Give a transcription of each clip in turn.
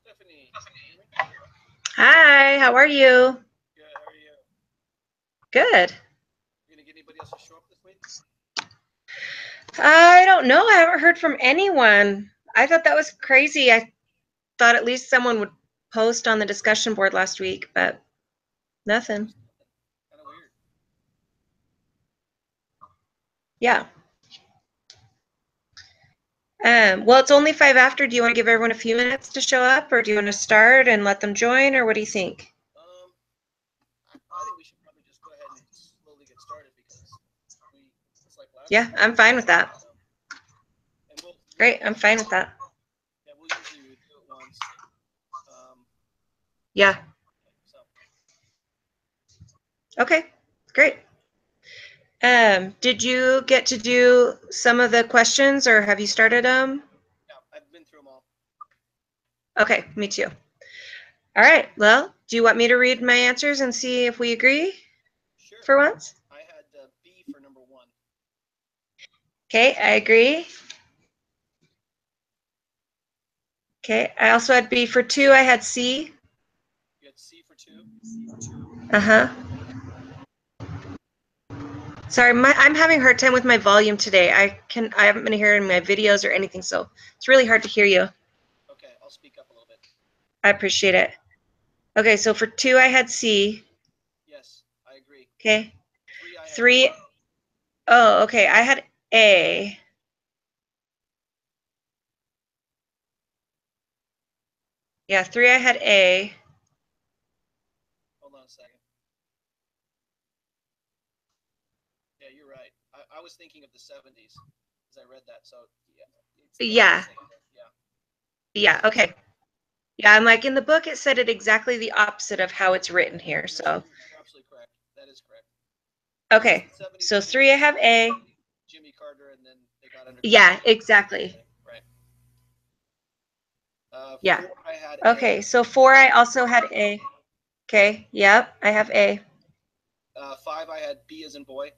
Stephanie. Hi, how are you? Good, how are you? Good. You gonna get anybody else to show up this week? I don't know. I haven't heard from anyone. I thought that was crazy. I thought at least someone would post on the discussion board last week, but nothing. Kind of weird. Yeah. Well, it's only 5 after. Do you want to give everyone a few minutes to show up, or do you want to start and let them join, or what do you think? I think we should probably just go ahead and slowly get started because it's like last Yeah, week. I'm fine with that. And Great, I'm fine with that. Yeah, we'll usually do it once. Yeah. So. Okay, great. Did you get to do some of the questions, or have you started them? Yeah, I've been through them all. Okay, me too. All right, well, do you want me to read my answers and see if we agree? Sure. For once? I had B for number 1. Okay, I agree. Okay, I also had B for 2. I had C. You had C for 2? Uh-huh. Sorry, I'm having a hard time with my volume today. I haven't been hearing my videos or anything, so it's really hard to hear you. Okay, I'll speak up a little bit. I appreciate it. Okay, so for 2, I had C. Yes, I agree. Okay. 3, I had 3. Oh, okay, I had A. Yeah, 3, I had A. Hold on a second. Yeah, you're right. I was thinking of the 70s as I read that, so Yeah. Yeah, okay. Yeah, I'm like, in the book it said it exactly the opposite of how it's written here, so. You're absolutely correct. That is correct. Okay, so 3 I have A. Jimmy Carter, and then they got under. Yeah, exactly. Right. Yeah. 4, I had Okay, so 4 I also had A. Okay, yep, I have A. 5, I had B as in boy.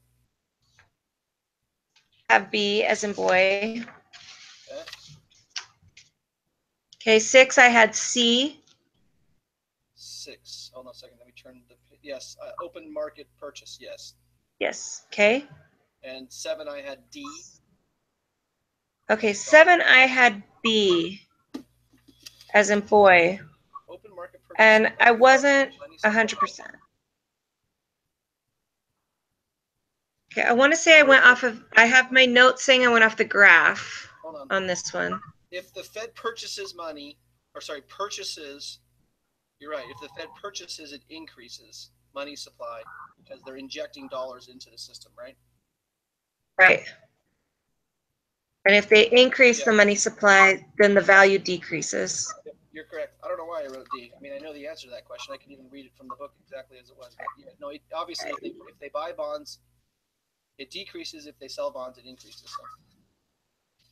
Have B as in boy. Okay. Okay, 6 I had C. 6. Hold on a second. Let me turn the. Yes, open market purchase. Yes. Yes. Okay. And 7, I had D. Okay, 7 I had B as in boy. Open market purchase. And I wasn't 100%. Okay, I want to say I went off of, I have my notes saying I went off the graph on this one. If the Fed purchases money, or sorry, purchases, you're right. If the Fed purchases, it increases money supply because they're injecting dollars into the system, right? Right. And if they increase the money supply, then the value decreases. You're correct. I don't know why I wrote D. I mean, I know the answer to that question. I can even read it from the book exactly as it was. But yeah, no, obviously, if they buy bonds, it decreases. If they sell bonds, it increases. So.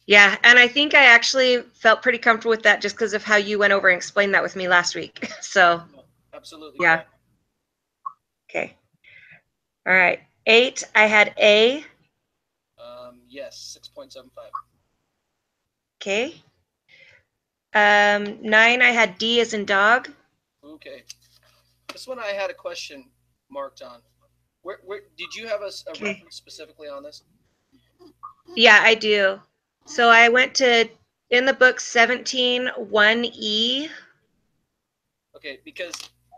Yeah, and I think I actually felt pretty comfortable with that just because of how you went over and explained that with me last week. So, absolutely. Yeah. Correct. Okay. All right. 8, I had A. Yes, 6.75. Okay. 9, I had D as in dog. Okay. This one I had a question marked on. Where did you have a reference specifically on this? Yeah, I do. So I went to, in the book, 17.1E. Okay, because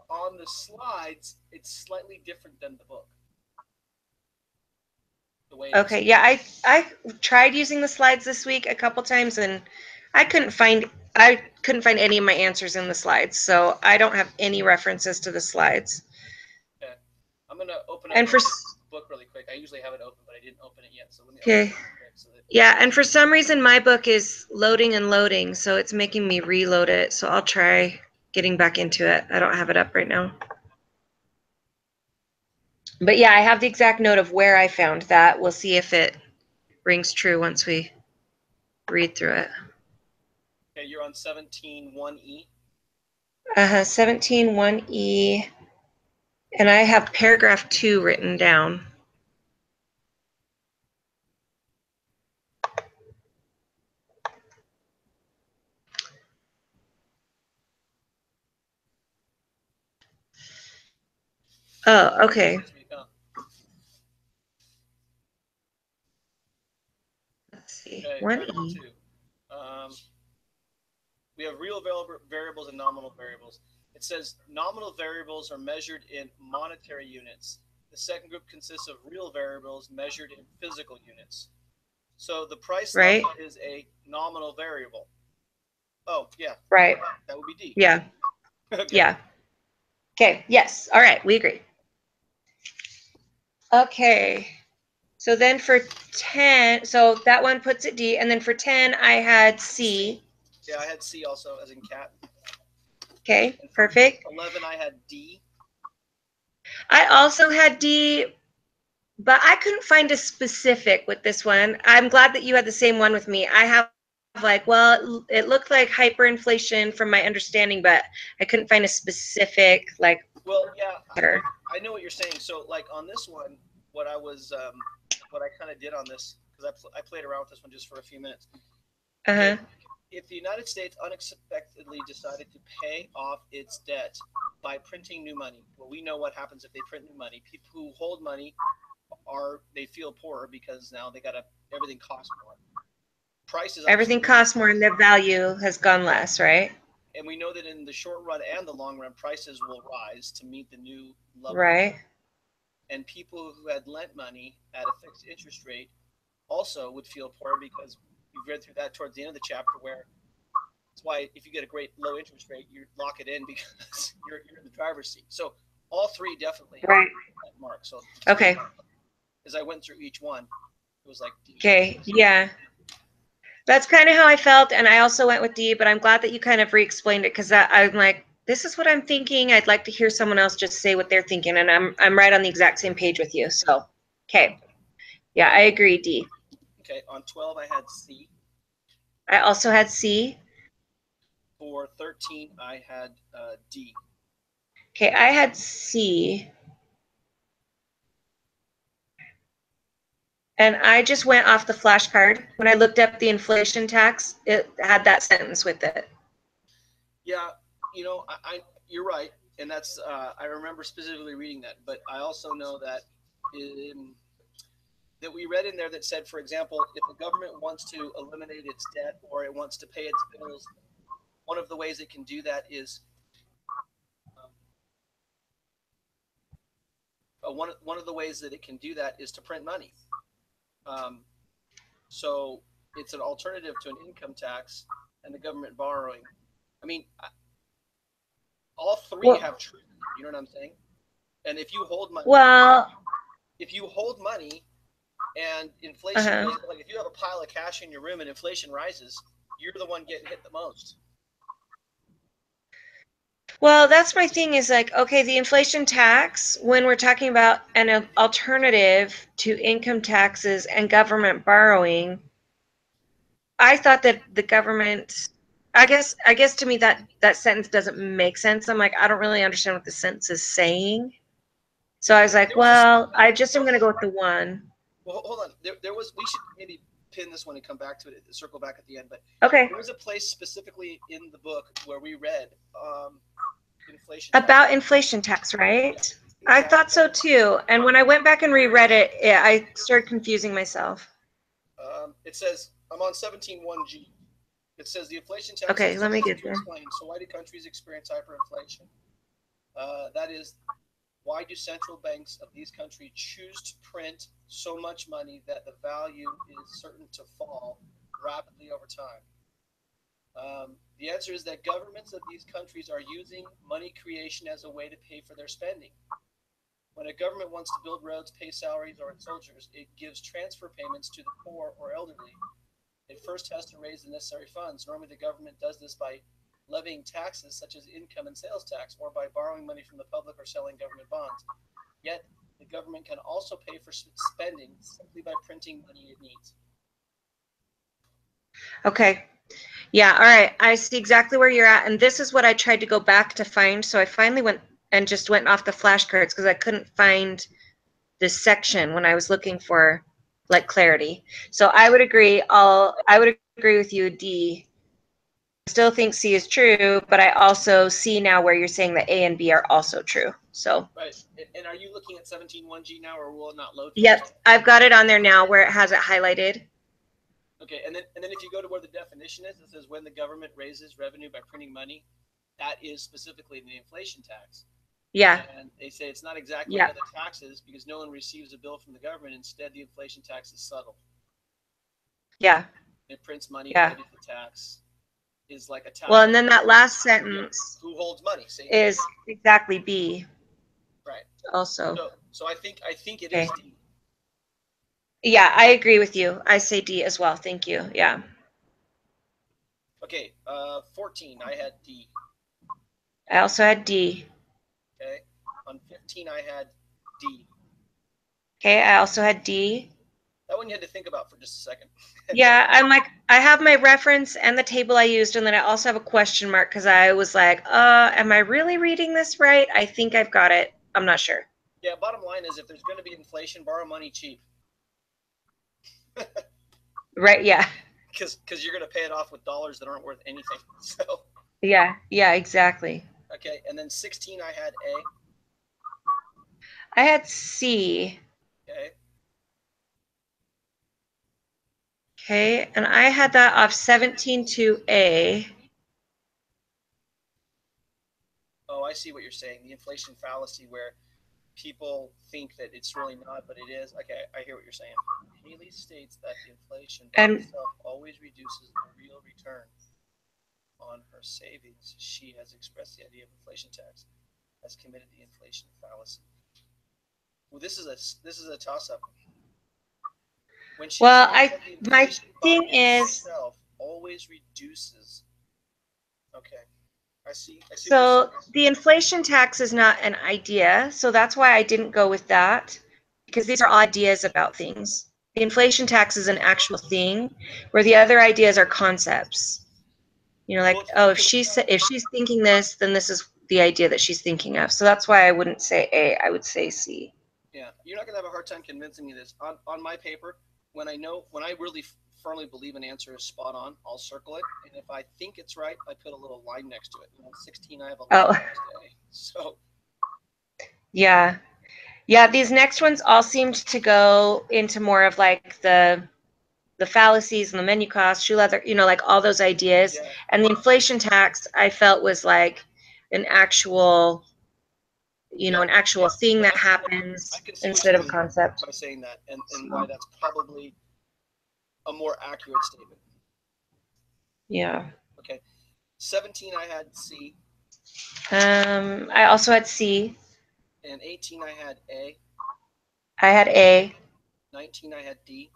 on the slides, it's slightly different than the book. the way. Okay, yeah, I tried using the slides this week a couple times, and I couldn't find any of my answers in the slides, so I don't have any references to the slides. Okay. I'm gonna open up And for the book really quick. I usually have it open, but I didn't open it yet. So let me open okay, it quick so that, yeah, and for some reason my book is loading and loading, so it's making me reload it. So I'll try getting back into it. I don't have it up right now. But yeah, I have the exact note of where I found that. We'll see if it rings true once we read through it. okay, you're on 17.1e. 17.1e, and I have paragraph 2 written down. Oh, okay. Let's see. Okay, 1e. 2. We have real variables and nominal variables. It says nominal variables are measured in monetary units. The second group consists of real variables measured in physical units. So the price Right. level is a nominal variable. Oh, yeah. Right. That would be D. Yeah. Okay. Yeah. Okay. Yes. All right. We agree. Okay. So then for 10, so that one puts it D, and then for 10, I had C. Yeah, I had C also, as in cat. Okay. Perfect. 11, I had D. I also had D, but I couldn't find a specific with this one. I'm glad that you had the same one with me. I have like, well, it looked like hyperinflation from my understanding, but I couldn't find a specific like. Well, yeah, I know what you're saying. So, like on this one, what I kind of did on this, because I played around with this one just for a few minutes. Uh-huh. If the United States unexpectedly decided to pay off its debt by printing new money, well, we know what happens if they print new money. People who hold money they feel poorer because now everything costs more. Prices. Everything costs more, and their value has gone less, right? And we know that in the short run and the long run, prices will rise to meet the new level. Right. And people who had lent money at a fixed interest rate also would feel poor, because you've read through that towards the end of the chapter, where it's why if you get a great low interest rate, you lock it in because you're in the driver's seat. So all three definitely right. That mark. So okay. As I went through each one, it was like D. Okay. Yeah. That's kind of how I felt, and I also went with D, but I'm glad that you kind of re-explained it, because I'm like, this is what I'm thinking. I'd like to hear someone else just say what they're thinking, and I'm right on the exact same page with you. So, okay. Yeah, I agree, D. Okay, on 12 I had C. I also had C. For 13 I had D. Okay, I had C. And I just went off the flashcard. When I looked up the inflation tax, it had that sentence with it. Yeah, you're right, and that's I remember specifically reading that. But I also know that that we read in there that said, for example, if the government wants to eliminate its debt or it wants to pay its bills, one of the ways it can do that is one of the ways that it can do that is to print money. So it's an alternative to an income tax and the government borrowing. I mean, all three have truth. You know what I'm saying? And if you hold money, and inflation goes, like if you have a pile of cash in your room and inflation rises, you're the one getting hit the most. Well, that's my thing is like, okay, the inflation tax, when we're talking about an alternative to income taxes and government borrowing, I thought that the government, I guess to me that sentence doesn't make sense. I'm like, I don't really understand what the sentence is saying. So I was like, well, I'm going to go with the one. Well, hold on. We should maybe pin this one and come back to it, circle back at the end. But okay, there was a place specifically in the book where we read inflation about tax. inflation tax, right? Yeah, I thought so too. And when I went back and reread it, I started confusing myself. It says, I'm on 17.1G. It says the inflation tax. Okay, let me get there. Explain. So why do countries experience hyperinflation? That is why do central banks of these countries choose to print so much money that the value is certain to fall rapidly over time? The answer is that governments of these countries are using money creation as a way to pay for their spending. When a government wants to build roads, pay salaries, or its soldiers, it gives transfer payments to the poor or elderly. It first has to raise the necessary funds. Normally, the government does this by levying taxes such as income and sales tax, or by borrowing money from the public or selling government bonds. Yet, the government can also pay for spending simply by printing money it needs. Okay. Yeah, all right. I see exactly where you're at. And this is what I tried to go back to find. So I finally went and just went off the flashcards because I couldn't find this section when I was looking for like clarity. So I would agree. I would agree with you, D. I still think C is true, but I also see now where you're saying that A and B are also true. So Right. And are you looking at 17.1G now, or will it not load? yep, I've got it on there now where it has it highlighted. Okay, and then if you go to where the definition is, it says when the government raises revenue by printing money, that is specifically the inflation tax. Yeah. And they say it's not exactly like other taxes because no one receives a bill from the government. Instead, the inflation tax is subtle. Yeah. It prints money. Yeah. Maybe the tax is like a tax. Well, and then that last sentence who holds money? See? Is exactly B. Right. Also. So I think it is D. Yeah, I agree with you. I say D as well. Thank you. Yeah. Okay. 14, I had D. I also had D. Okay. On 15, I had D. Okay, I also had D. That one you had to think about for just a second. Yeah, I'm like, I have my reference and the table I used, and then I also have a question mark because I was like, am I really reading this right? I think I've got it. I'm not sure. Yeah, bottom line is if there's going to be inflation, borrow money cheap. Right, yeah. Because you're going to pay it off with dollars that aren't worth anything. So. Yeah, exactly. Okay, and then 16, I had A. I had C. Okay. Okay, and I had that off 17 to A. Oh, I see what you're saying. The inflation fallacy where people think that it's really not, but it is. Okay, I hear what you're saying. Haley states that inflation by itself always reduces the real return on her savings. She has expressed the idea of inflation tax, has committed the inflation fallacy. Well, this is a toss-up. When she my thing is always reduces. Okay. I see so the inflation tax is not an idea, so that's why I didn't go with that, because these are ideas about things. The inflation tax is an actual thing, where the other ideas are concepts. You know, like, oh, if she's thinking this, then this is the idea that she's thinking of. So that's why I wouldn't say A, I would say C. Yeah, you're not gonna have a hard time convincing me this. On my paper, when I really firmly believe an answer is spot on, I'll circle it, and if I think it's right, I put a little line next to it. And on 16, I have a line next to A. So. Yeah. Yeah, these next ones all seemed to go into more of like the fallacies and the menu cost, shoe leather, you know, like all those ideas. Yeah. And the inflation tax, I felt was like an actual, you know, an actual thing that happens instead of a concept. By saying that, and why that's probably a more accurate statement. Yeah. Okay. 17, I had C. I also had C. And 18, I had A. I had A. 19, I had D.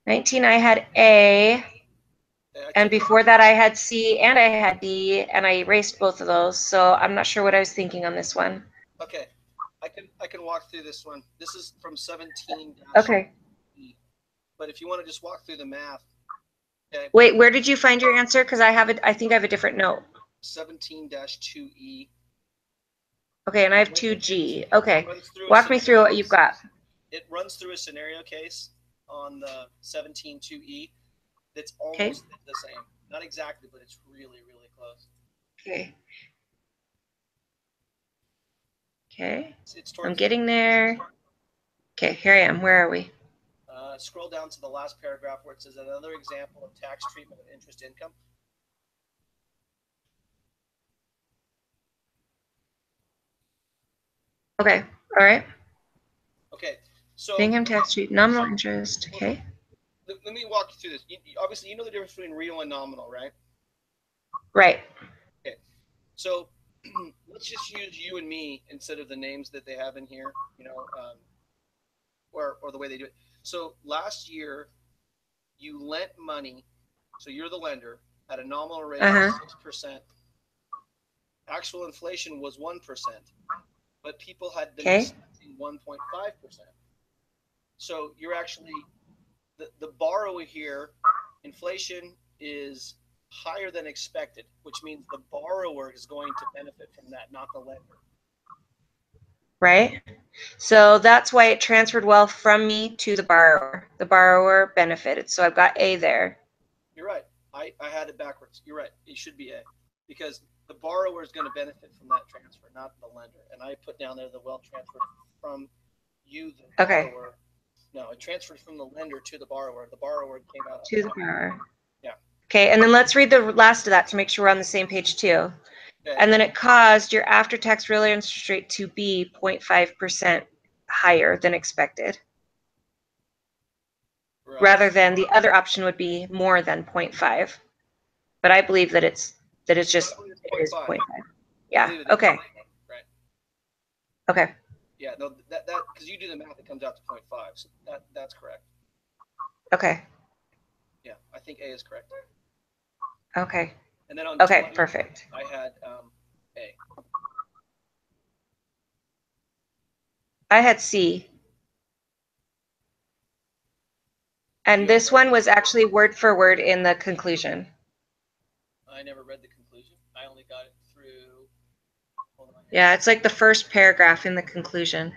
19, I had A. And before that, I had C and I had D, and I erased both of those. So I'm not sure what I was thinking on this one. Okay, I can walk through this one. This is from 17. Okay. But if you want to just walk through the math. Okay. Wait, where did you find your answer? Because I think I have a different note. 17-2E. Okay, and I have 2G. Okay, walk me through what you've got. It runs through a scenario case on the 17-2E that's almost the same. Not exactly, but it's really, really close. Okay. Okay, I'm getting there. Okay, here I am. Where are we? Scroll down to the last paragraph where it says another example of tax treatment of interest income. Okay. All right. Okay. So Income tax treat nominal interest. Okay. let me walk you through this. Obviously, you know the difference between real and nominal, right? Right. Okay. So let's just use you and me instead of the names that they have in here, or the way they do it. So last year, you lent money, so you're the lender, at a nominal rate of 6%. Actual inflation was 1%, but people had been expecting 1.5%. So you're actually the borrower here, inflation is higher than expected, which means the borrower is going to benefit from that, not the lender. Right. So that's why it transferred wealth from me to the borrower. The borrower benefited. So I've got A there. You're right. I had it backwards. You're right. It should be A, because the borrower is going to benefit from that transfer, not the lender. And I put down there the wealth transfer from you, the borrower. No, it transferred from the lender to the borrower. The borrower came out to the borrower. Yeah. Okay, and then let's read the last of that to make sure we're on the same page too. Okay. And then it caused your after-tax real interest rate to be 0.5% higher than expected. Right. Rather than the other option would be more than 0.5. But I believe that it's just it is 0.5. Yeah. Okay. Right. Okay. Yeah. No, that because you do the math, it comes out to 0.5. So that's correct. Okay. Yeah, I think A is correct. Okay. And then on okay, perfect. I had A. I had C. And this one was actually word for word in the conclusion. I never read the conclusion. I only got it through. Yeah, it's like the first paragraph in the conclusion.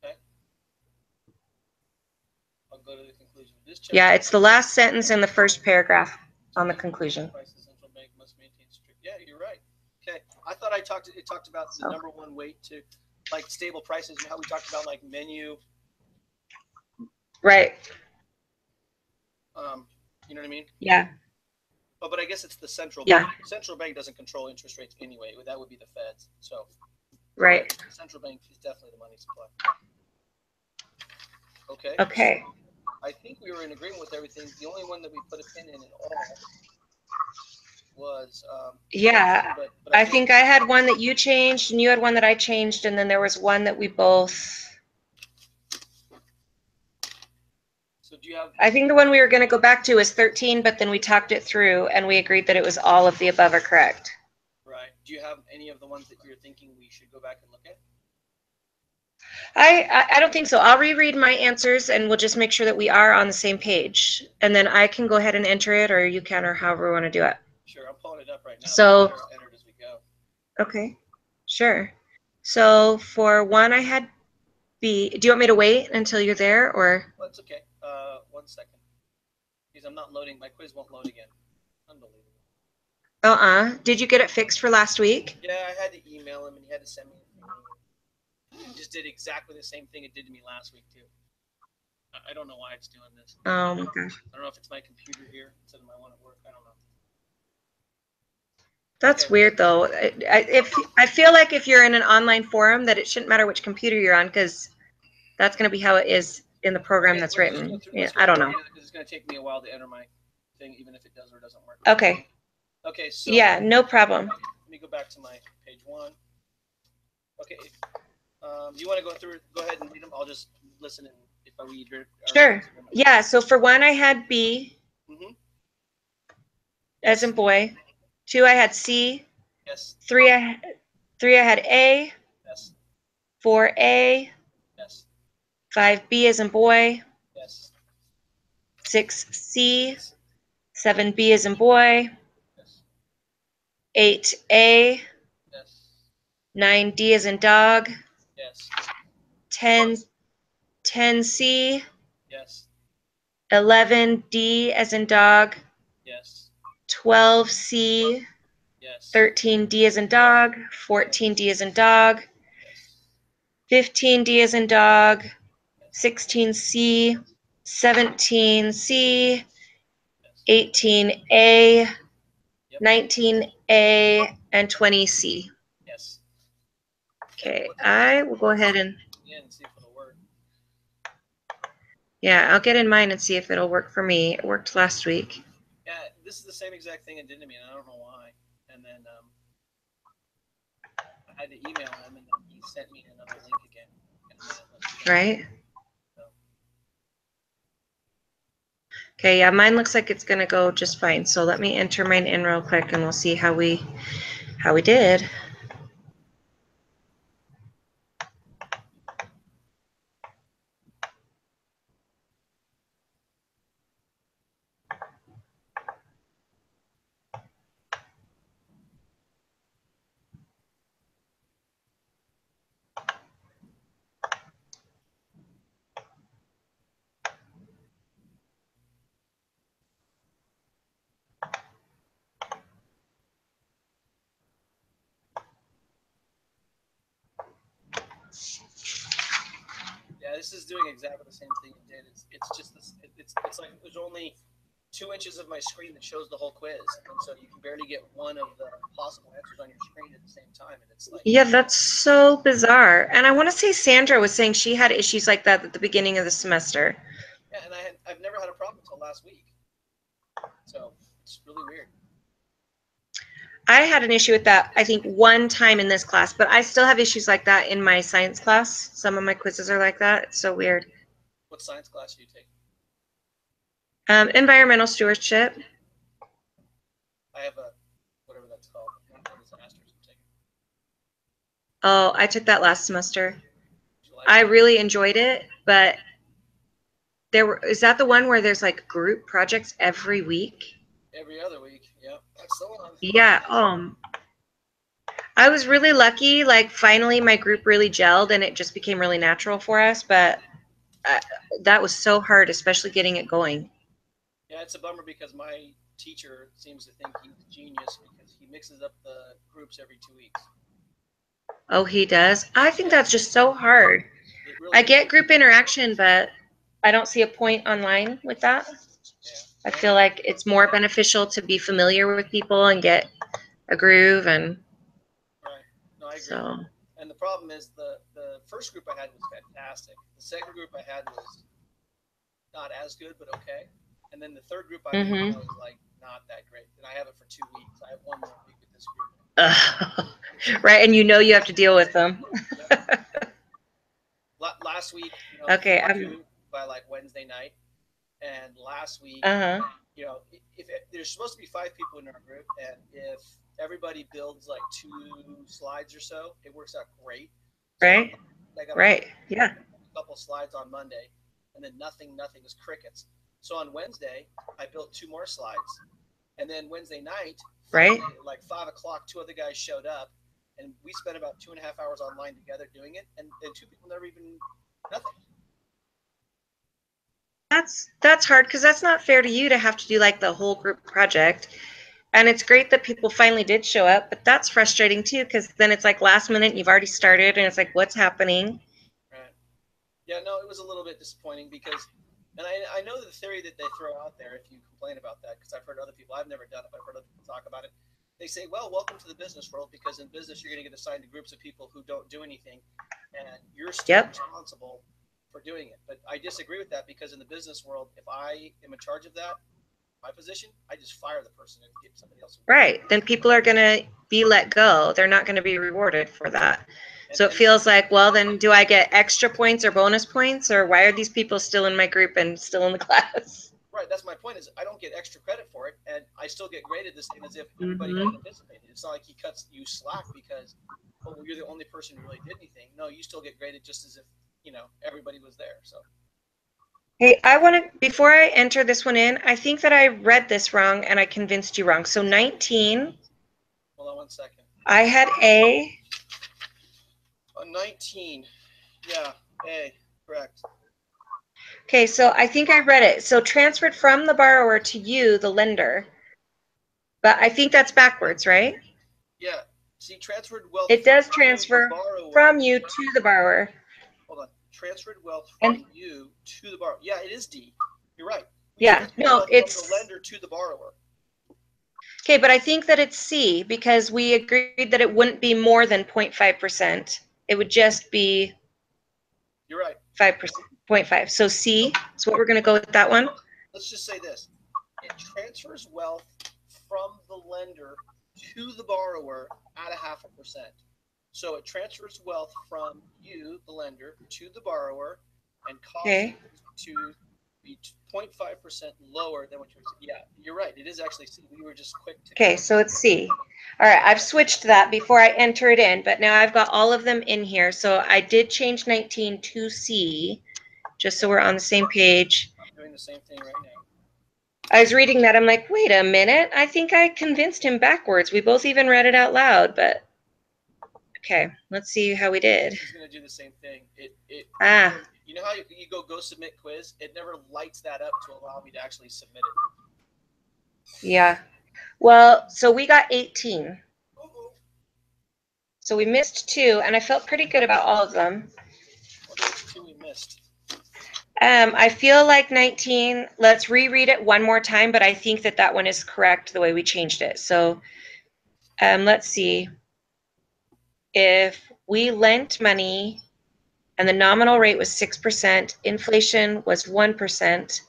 Okay. I'll go to the conclusion. Yeah, it's the last sentence in the first paragraph on the conclusion. Central bank must maintain strict. Yeah, you're right. Okay, I thought it talked about the number one weight to like stable prices and how we talked about like menu. Right. You know what I mean? Yeah. Oh, but I guess it's the central bank. The central bank doesn't control interest rates anyway. That would be the Feds. So. Right. The central bank is definitely the money supply. Okay. Okay. So I think we were in agreement with everything. The only one that we put a pin in at all was yeah. But I think I had one that you changed, and you had one that I changed, and then there was one that we both. So do you have? I think the one we were going to go back to is 13, but then we talked it through, and we agreed that it was all of the above are correct. Right. Do you have any of the ones that you're thinking we should go back and look at? I don't think so. I'll reread my answers, and we'll just make sure that we are on the same page, and then I can go ahead and enter it, or you can, or however we want to do it. Sure, I'm pulling it up right now. So, enter it as we go. Okay, sure. So for one, I had B. Do you want me to wait until you're there, or? Well, it's okay. 1 second, because I'm not loading. My quiz won't load again. Unbelievable. Did you get it fixed for last week? Yeah, I had to email him, and he had to send me. It just did exactly the same thing it did to me last week too. I don't know why it's doing this. Oh my gosh. I don't know if it's my computer here instead of my one at work. I don't know. That's weird though. I feel like if you're in an online forum that it shouldn't matter which computer you're on, because that's going to be how it is in the program that's written. Yeah, I don't know. It's going to take me a while to enter my thing, even if it does or doesn't work. Okay. Okay. So yeah, no problem. Let me go back to my page 1. Okay. You want to go through? Go ahead and read them. I'll just listen, and if I read your. Sure. Yeah. So for one, I had B. As in boy. 2, I had C. Yes. 3, I had A. Yes. 4A. Yes. 5B as in boy. Yes. 6C. 7B as in boy. Yes. 8A. Yes. 9D as in dog. Yes. 10C. Yes. 11D as in dog. Yes. 12C. Yes. 13D as in dog. 14D as in dog. 15D as in dog. 16C. 17C. 18A. 19A, and 20C. Yes. Okay, I will go ahead and see if it'll work. Yeah, I'll get in mine and see if it'll work for me. It worked last week. Yeah, this is the same exact thing it did to me, and I don't know why. And then I had to email him, and then he sent me another link again. Right? Okay, yeah, mine looks like it's gonna go just fine. So let me enter mine in real quick, and we'll see how we did. Yeah, this is doing exactly the same thing it did. It's just this. It's like there's only 2 inches of my screen that shows the whole quiz, and so you can barely get one of the possible answers on your screen at the same time, and it's like. Yeah, that's so bizarre. And I want to say Sandra was saying she had issues like that at the beginning of the semester. Yeah, and I've never had a problem until last week. So it's really weird. I had an issue with that, I think, one time in this class, but I still have issues like that in my science class. Some of my quizzes are like that. It's so weird. What science class do you take? Environmental stewardship. I have a, whatever that's called, natural disasters I'm taking. Oh, I took that last semester. I really enjoyed it, but is that the one where there's like group projects every week? Every other week, yeah. That's the one. Yeah, I was really lucky. Like, finally, my group really gelled, and it just became really natural for us. But that was so hard, especially getting it going. Yeah, it's a bummer because my teacher seems to think he's a genius because he mixes up the groups every 2 weeks. Oh, he does? I think that's just so hard. I get group interaction, but I don't see a point online with that. Yeah. I feel like it's more beneficial to be familiar with people and get a groove. And right. No, I agree. So. And the problem is the first group I had was fantastic. The second group I had was not as good, but okay. And then the third group I was like not that great. And I have it for 2 weeks. I have one more week with this group. Right, and you have to deal with them. Last week, okay, by like Wednesday night, and last week, if there's supposed to be 5 people in our group, and if everybody builds like 2 slides or so, it works out great. Right. Right. Yeah. A couple slides on Monday, and then nothing is crickets. So on Wednesday, I built 2 more slides, and then Wednesday night, right, like 5 o'clock, 2 other guys showed up, and we spent about 2.5 hours online together doing it, and 2 people never even nothing. That's hard because that's not fair to you to have to do like the whole group project. And it's great that people finally did show up, but that's frustrating too because then it's like last minute, you've already started, and it's like, what's happening? Right. Yeah, no, it was a little bit disappointing because, and I know the theory that they throw out there if you complain about that, because I've heard other people, I've never done it, but I've heard other people talk about it. They say, well, welcome to the business world, because in business you're going to get assigned to groups of people who don't do anything, and you're still responsible for doing it. But I disagree with that, because in the business world, if I am in charge of that, my position, I just fire the person and get somebody else. Right. Then people are going to be let go. They're not going to be rewarded for that. So it feels like, well, then do I get extra points or bonus points, or why are these people still in my group and still in the class? Right. That's my point, is I don't get extra credit for it, and I still get graded the same as if everybody had participated. It's not like he cuts you slack because, oh, well, you're the only person who really did anything. No, you still get graded just as if, everybody was there. So. Hey, before I enter this one in, I think that I read this wrong and I convinced you wrong. So 19. Hold on 1 second. I had A. On 19. Yeah, A. Correct. Okay, so I think I read it. So transferred from the borrower to you, the lender. But I think that's backwards, right? Yeah. See, transferred wealth. It does transfer from you to the borrower. Hold on. Transferred wealth from you to the borrower. Yeah, it is D. You're right. Yeah, no, it's from the lender to the borrower. Okay, but I think that it's C because we agreed that it wouldn't be more than 0.5%. It would just be You're right. 5%, 0.5. So C is what we're going to go with that one. Let's just say this. It transfers wealth from the lender to the borrower at 0.5%. So it transfers wealth from you, the lender, to the borrower, and causes Okay. to be 0.5% lower than what you were. Yeah, you're right. It is actually C. We were just quick to. Okay, so it's C. All right, I've switched that before I enter it in, but now I've got all of them in here. So I did change 19 to C, just so we're on the same page. I'm doing the same thing right now. I was reading that. I'm like, wait a minute. I think I convinced him backwards. We both even read it out loud, but okay, let's see how we did. He's going to do the same thing. Ah. You know how you go submit quiz? It never lights that up to allow me to actually submit it. Yeah. Well, so we got 18. So we missed 2, and I felt pretty good about all of them. What are the 2 we missed? I feel like 19, let's reread it one more time, but I think that that one is correct the way we changed it. So let's see. If we lent money and the nominal rate was 6%, inflation was 1%,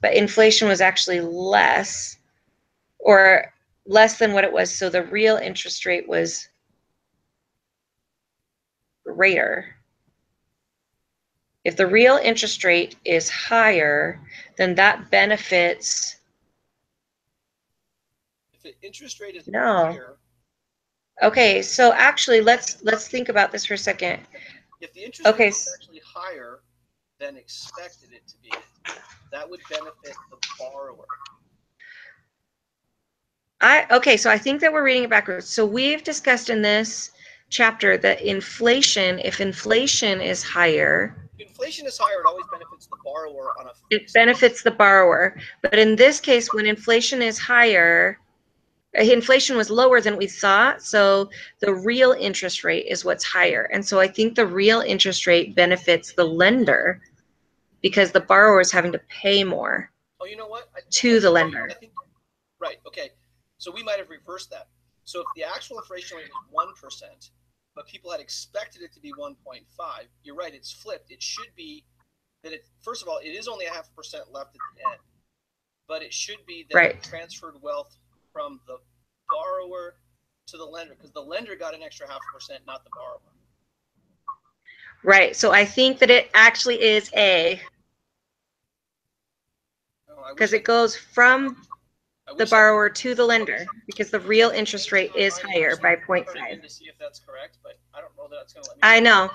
but inflation was actually less or less than what it was. So the real interest rate was greater. If the real interest rate is higher, then that benefits. If the interest rate is No. higher. Okay, so actually, let's think about this for a second. If the interest rate is actually higher than expected it to be, that would benefit the borrower. Okay, so I think that we're reading it backwards. So we've discussed in this chapter that inflation, if inflation is higher, if inflation is higher, it always benefits the borrower on a it benefits the borrower. But in this case, when inflation is higher, inflation was lower than we thought, so the real interest rate is what's higher. And so I think the real interest rate benefits the lender because the borrower is having to pay more. Oh, you know what? To the lender. I think, right, okay. So we might have reversed that. So if the actual inflation rate was 1%, but people had expected it to be 1.5, you're right, it's flipped. It should be that it, first of all, it is only 0.5% left at the end, but it should be that it transferred wealth from the borrower to the lender, because the lender got an extra 0.5%, not the borrower. Right. So I think that it actually is A. Because it goes from the borrower to the lender, because the real interest rate is higher by 0.5. To see if that's correct, but I don't know that it's going to let me. I know.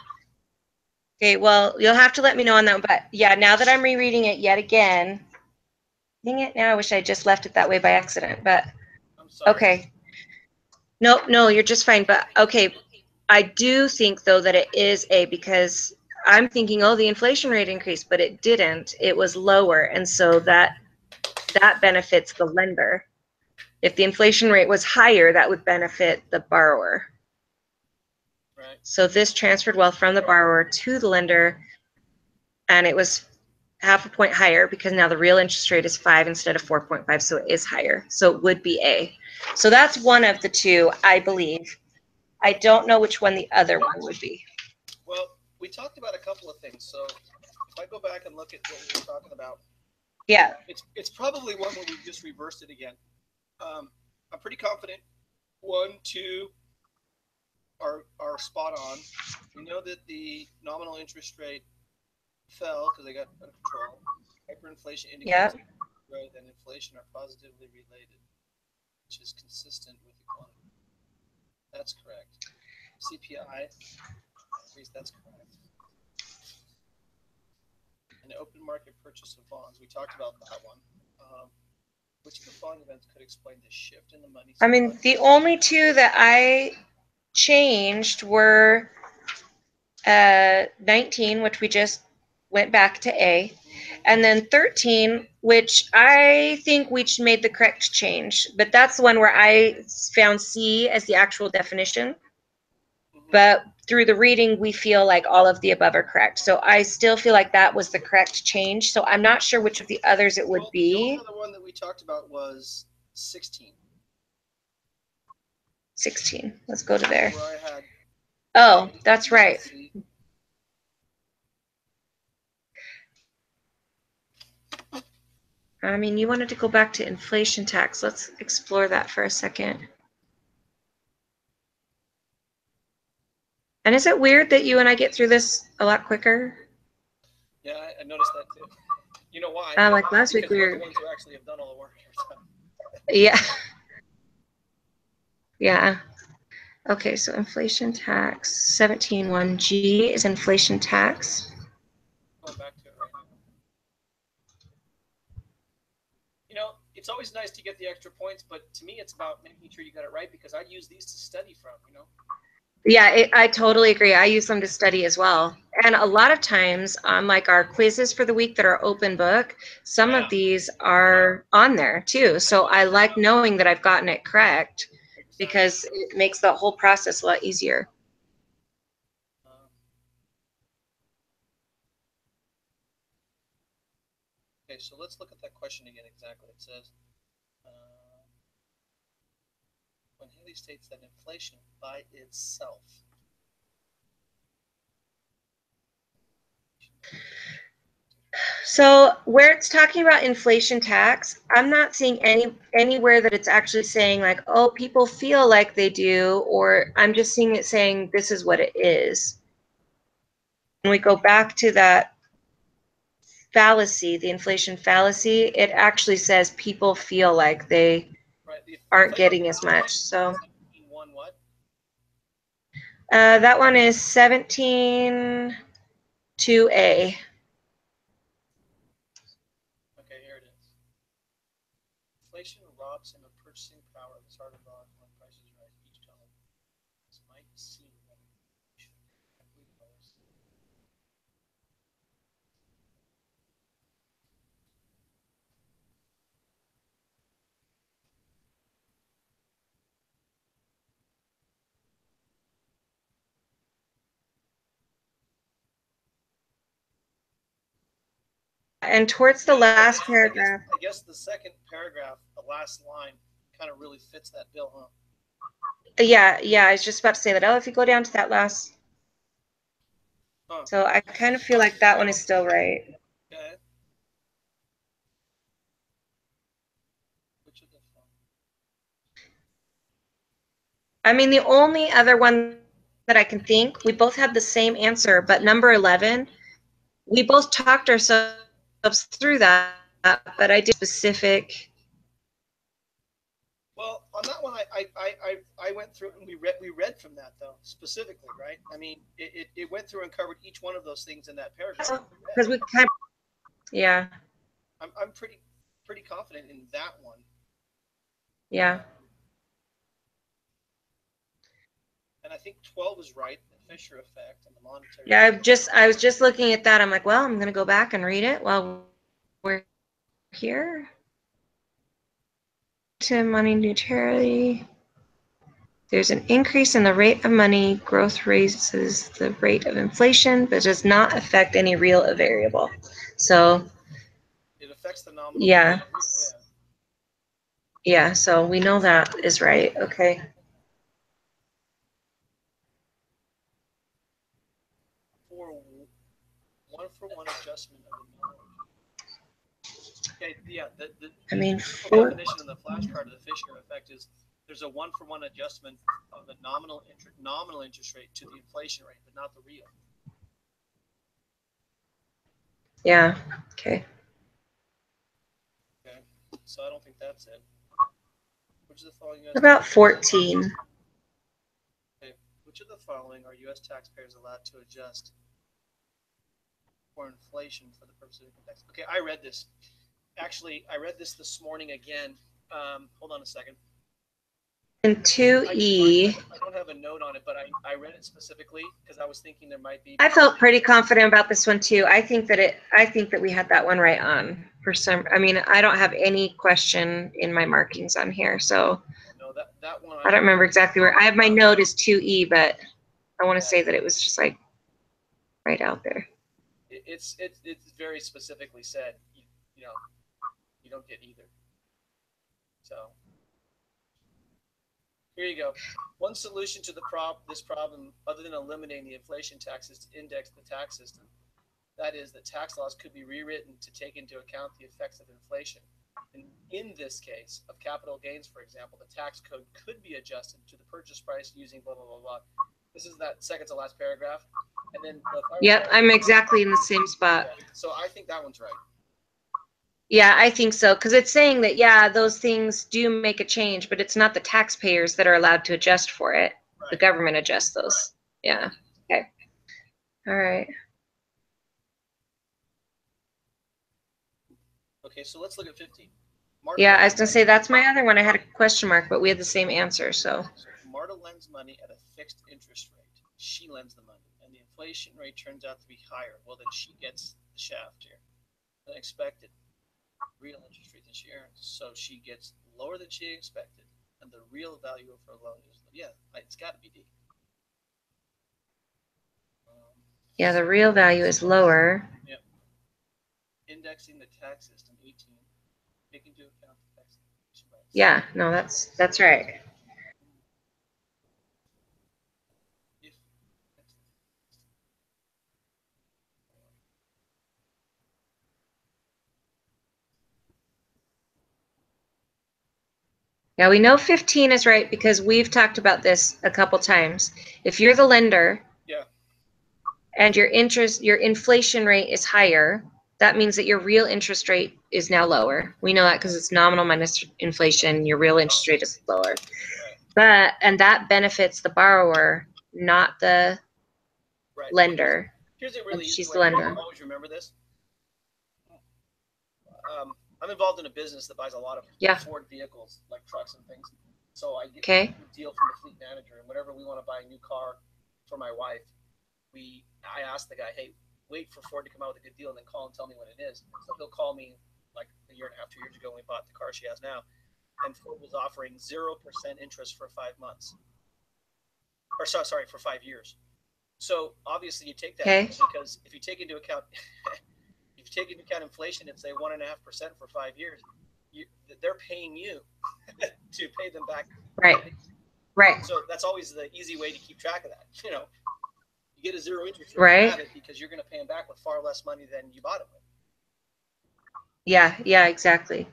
Okay, well, you'll have to let me know on that. But yeah, now that I'm rereading it yet again, dang it, now I wish I just left it that way by accident. But I'm sorry. Okay. No, you're just fine. But okay, I do think though that it is A, because I'm thinking, oh, the inflation rate increased, but it didn't. It was lower, and so that benefits the lender. If the inflation rate was higher, that would benefit the borrower. Right. So this transferred wealth from the borrower to the lender, and it was 0.5 point higher because now the real interest rate is 5 instead of 4.5, so it is higher. So it would be A. So that's one of the 2, I believe. I don't know which one the other one would be. Well, we talked about a couple of things. So if I go back and look at what we were talking about, yeah, it's probably one where we just reversed it again. I'm pretty confident 1, 2 are spot on. We know that the nominal interest rate fell because they got under control. Hyperinflation indicates growth and inflation are positively related, which is consistent with economy. That's correct. CPI increase, that's correct. And open market purchase of bonds, we talked about that one. Which of the following events could explain the shift in the money supply? I mean, the only 2 that I changed were 19, which we just went back to A, and then 13, which I think we made the correct change, but that's the one where I found C as the actual definition. But through the reading, we feel like all of the above are correct. So I still feel like that was the correct change. So I'm not sure which of the others it would be. The other one that we talked about was 16. 16. Let's go to there. Where I had Oh, that's right. I mean, you wanted to go back to inflation tax. Let's explore that for a second. And is it weird that you and I get through this a lot quicker? Yeah, I noticed that too. You know why? Like last week because we we're were. the ones who actually have done all the work. Yeah. Yeah. Okay, so inflation tax 17.1G is inflation tax. Going back to it right now. You know, it's always nice to get the extra points, but to me, it's about making sure you got it right because I use these to study from. You know. Yeah, I totally agree. I use them to study as well. And a lot of times on like our quizzes for the week that are open book, some of these are on there too. So I like knowing that I've gotten it correct because it makes the whole process a lot easier. Okay, so let's look at that question again exactly. It says, when Haley states that inflation by itself. So where it's talking about inflation tax, I'm not seeing anywhere that it's actually saying like, oh, people feel like they do, or I'm just seeing it saying this is what it is. When we go back to that fallacy, the inflation fallacy, it actually says people feel like they aren't getting as much. So What? that one is 17.2A. Okay, here it is. Inflation robs him of purchasing power at the start of volume when prices rise each dollar. This might seem like And towards the last paragraph. I guess the second paragraph, the last line, kind of really fits that bill, huh? Yeah, I was just about to say that. Oh, if you go down to that last. Huh. So I kind of feel like that one is still right. Okay. Which of the I mean, the only other one that I can think, we both had the same answer, but number 11, we both talked ourselves through that, but I did specific. Well, on that one, I went through and we read from that though specifically, right? I mean, it went through and covered each one of those things in that paragraph. Because we kind of, yeah. I'm pretty confident in that one. Yeah. And I think 12 is right, the Fisher effect and the monetary. Yeah, I was just looking at that. I'm like, well, I'm going to go back and read it while we're here. To money neutrality. There's an increase in the rate of money growth raises the rate of inflation, but does not affect any real variable. So it affects the nominal. Yeah. Yeah, so we know that is right. Okay. For one adjustment of the normal. Okay, yeah, the I mean, definition in the flashcard of the Fisher effect is there's a one-for-one adjustment of the nominal interest rate to the inflation rate, but not the real. Yeah. Okay. Okay, so I don't think that's it. Which of the following? About 14. Okay, which of the following are U.S. taxpayers allowed to adjust for inflation for the purpose of income tax? Okay, I read this. Actually, I read this morning again. Hold on a second. In 2E. I don't have a note on it, but I read it specifically because I was thinking there might be. I felt pretty confident about this one too. I think that we had that one right on for some. I mean, I don't have any question in my markings on here, so. No, that one. I don't remember exactly where. I have my note is 2E, but I want to say that it was just like right out there. It's very specifically said. You know, you don't get either. So. Here you go. One solution to this problem, other than eliminating the inflation tax, is to index the tax system. That is, that tax laws could be rewritten to take into account the effects of inflation. And in this case of capital gains, for example, the tax code could be adjusted to the purchase price using blah, blah, blah, blah. This is that second to last paragraph. And then, yep, I'm exactly in the same spot. Yeah, so I think that one's right. Yeah, I think so. Because it's saying that, yeah, those things do make a change, but it's not the taxpayers that are allowed to adjust for it. Right. The government adjusts those. Right. Yeah. Okay. All right. Okay, so let's look at 15. Yeah, I was going to say that's my other one. I had a question mark, but we had the same answer. So Marta lends money at a fixed interest rate. She lends the money, and the inflation rate turns out to be higher. Well, then she gets the shaft here than expected. Real interest rate than she earns. So she gets lower than she expected, and the real value of her loan is, yeah, it's got to be D. Yeah, the real value is lower. Yep. Indexing the tax system, 18. Taking into account the tax. Yeah, no, that's right. Now we know 15 is right because we've talked about this a couple times. If you're the lender, yeah, and your inflation rate is higher, that means that your real interest rate is now lower. We know that because it's nominal minus inflation, your real interest rate is lower. And that benefits the borrower, not the lender. Here's a really she's the lender. Always remember this. I'm involved in a business that buys a lot of Ford vehicles, like trucks and things. So I get a deal from the fleet manager, and whenever we want to buy a new car for my wife, I ask the guy, hey, wait for Ford to come out with a good deal and then call and tell me when it is. So he'll call me like a year and a half, 2 years ago when we bought the car she has now, and Ford was offering 0% interest for 5 months. Or sorry, for 5 years. So obviously you take that because if you take into account inflation and say 1.5% for 5 years, they're paying you to pay them back. Right. So that's always the easy way to keep track of that. You know, you get a 0 interest rate, you have it because you're going to pay them back with far less money than you bought it with. Yeah, exactly.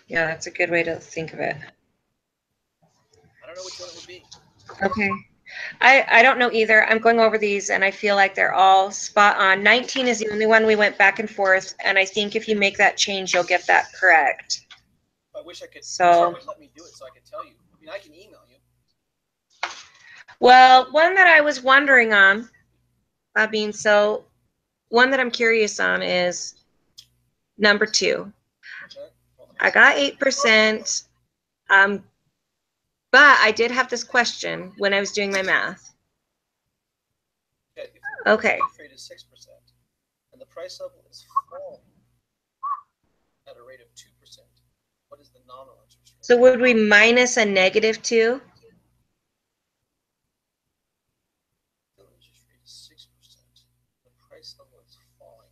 Yeah, that's a good way to think of it. I don't know which one it would be. Okay. I don't know either. I'm going over these and I feel like they're all spot on. 19 is the only one we went back and forth, and I think if you make that change, you'll get that correct. I wish I could. So let me do it so I can tell you. I mean, I can email you. Well, one that I was wondering on, one that I'm curious on is number 2. Okay. I got 8%. But I did have this question when I was doing my math. Okay. The rate is 6%, and the price level is falling at a rate of 2%. What is the nominal interest rate? So would we minus a negative 2? The interest rate is 6%. The price level is falling.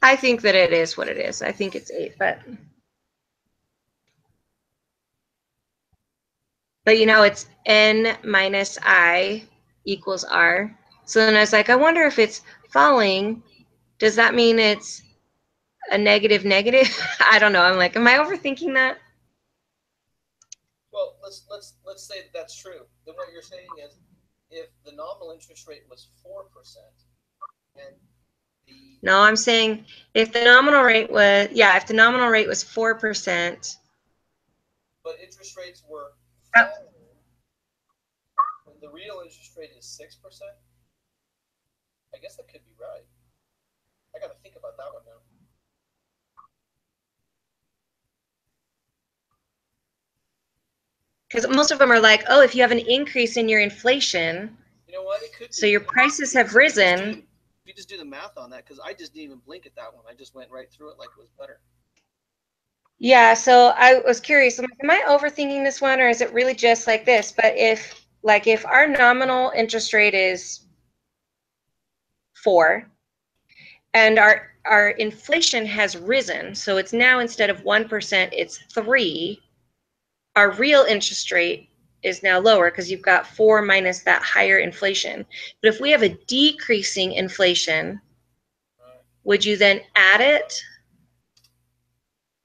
I think that it is what it is. I think it's 8, but you know, it's n minus I equals R. So then I was like, I wonder if it's falling. Does that mean it's a negative? I don't know. I'm like, am I overthinking that? Well, let's say that's true. Then what you're saying is, if the nominal interest rate was 4%, and no, I'm saying if the nominal rate was 4%, but interest rates were falling, and the real interest rate is 6%, I guess that could be right. I got to think about that one now. Because most of them are like, oh, if you have an increase in your inflation, you know what? It could be. So your prices have risen. If you just do the math on that, because I just didn't even blink at that one. I just went right through it like it was butter. Yeah, so I was curious. Am I overthinking this one, or is it really just like this? But if our nominal interest rate is 4, and our inflation has risen. So it's now, instead of 1%, it's 3. Our real interest rate is now lower because you've got 4 minus that higher inflation. But if we have a decreasing inflation, would you then add it?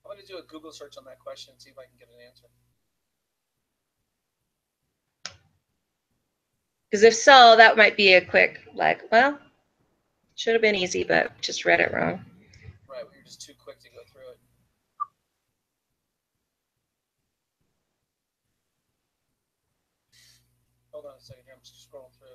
I'm going to do a Google search on that question and see if I can get an answer. Because if so, that might be a quick, like, well, should have been easy, but just read it wrong. Right, we were just too quick to go through it. Hold on a second here, I'm just scrolling through.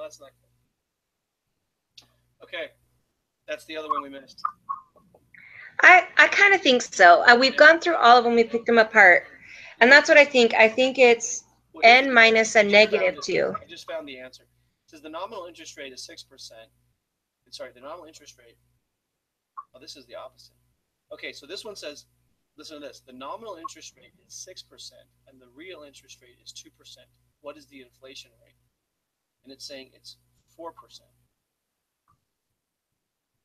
That's not good. Okay, that's the other one we missed. I kind of think so. We've gone through all of them. We picked them apart. And that's what I think. I think it's n minus a negative 2. I just found the answer. It says the nominal interest rate is 6%. Sorry, the nominal interest rate. Oh, this is the opposite. Okay, so this one says, listen to this. The nominal interest rate is 6% and the real interest rate is 2%. What is the inflation rate? And it's saying it's 4%.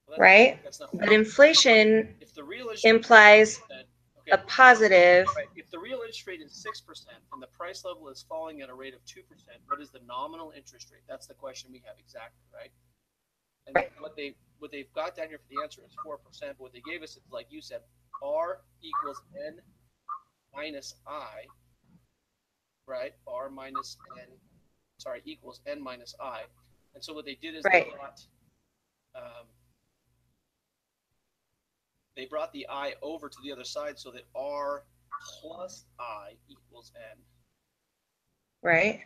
Well, right? that's not But inflation if the real implies okay, a positive. Right. If the real interest rate is 6% and the price level is falling at a rate of 2%, what is the nominal interest rate? That's the question we have exactly, right? And right. what they've got down here for the answer is 4%. But what they gave us is, like you said, R equals N minus I, right? R minus N, sorry, equals N minus I. And so what they did is they brought the I over to the other side so that R plus I equals N. Right.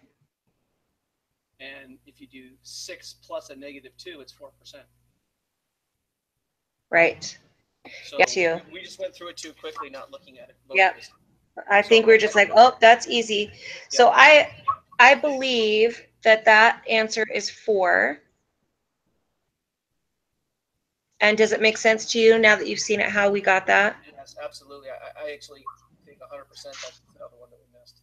And if you do 6 plus a negative 2, it's 4%. Right. So yes, you. We just went through it too quickly, not looking at it. Yep. I think we're just like, oh, that's easy. Yeah. So I believe that answer is 4. And does it make sense to you now that you've seen it, how we got that? Yes, absolutely. I actually think 100% that's the other one that we missed.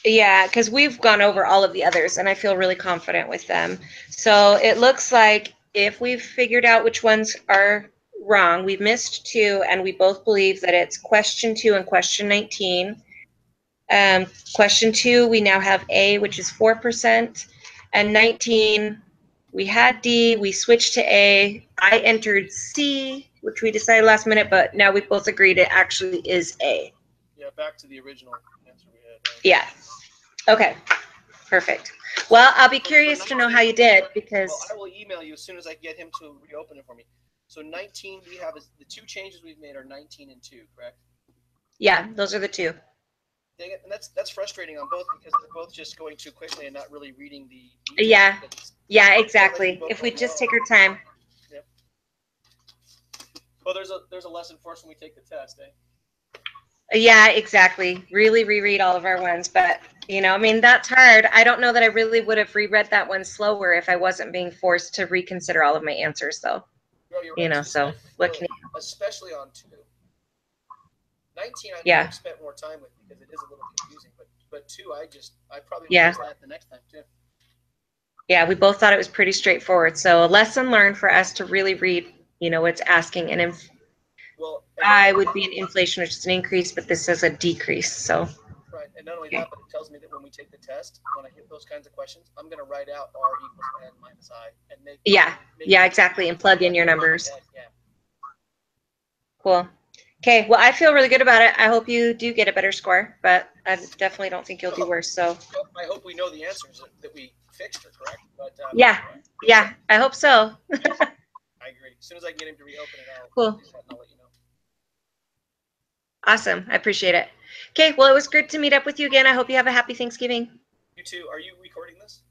Yeah, because we've gone over all of the others, and I feel really confident with them. So it looks like if we've figured out which ones are wrong, we've missed 2, and we both believe that it's question 2 and question 19. Question 2, we now have A, which is 4%, and 19, we had D, we switched to A. I entered C, which we decided last minute, but now we both agreed it actually is A. Yeah, back to the original answer we had. Right? Yeah. Okay. Perfect. Well, I'll be curious to know how you did, because I will email you as soon as I get him to reopen it for me. So 19 we have is the 2 changes we've made are 19 and 2, correct? Yeah, those are the 2. Dang it, and that's frustrating on both because they're both just going too quickly and not really reading the yeah. Yeah, exactly. If we just take our time. Yep. Well, there's a lesson for us when we take the test, eh? Yeah, exactly. Really reread all of our ones, but I mean, that's hard. I don't know that I really would have reread that one slower if I wasn't being forced to reconsider all of my answers, though. No, you're right. So what can especially on 2. 19, I Yeah. have spent more time with because it is a little confusing. But 2, I probably will Yeah. use that the next time too. Yeah, we both thought it was pretty straightforward. So a lesson learned for us to really read, what it's asking. And Well, I would be an inflation, which is an increase, but this is a decrease. So right, and not only okay. that, but it tells me that when we take the test, when I hit those kinds of questions, I'm going to write out R equals N minus I and make Yeah, exactly. And plug in your numbers. Yeah. Cool. Okay. Well, I feel really good about it. I hope you do get a better score, but I definitely don't think you'll do worse. So I hope we know the answers that we fixed are correct. But yeah, I hope so. I agree. As soon as I can get him to reopen it, Cool. I'll let you know. Awesome. I appreciate it. Okay. Well, it was good to meet up with you again. I hope you have a happy Thanksgiving. You too. Are you recording this?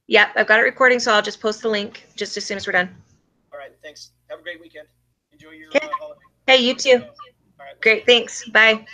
Yeah, I've got it recording, so I'll just post the link just as soon as we're done. All right. Thanks. Have a great weekend. Enjoy your Okay. holiday. Hey, you too. All right. Great. Thanks. Bye.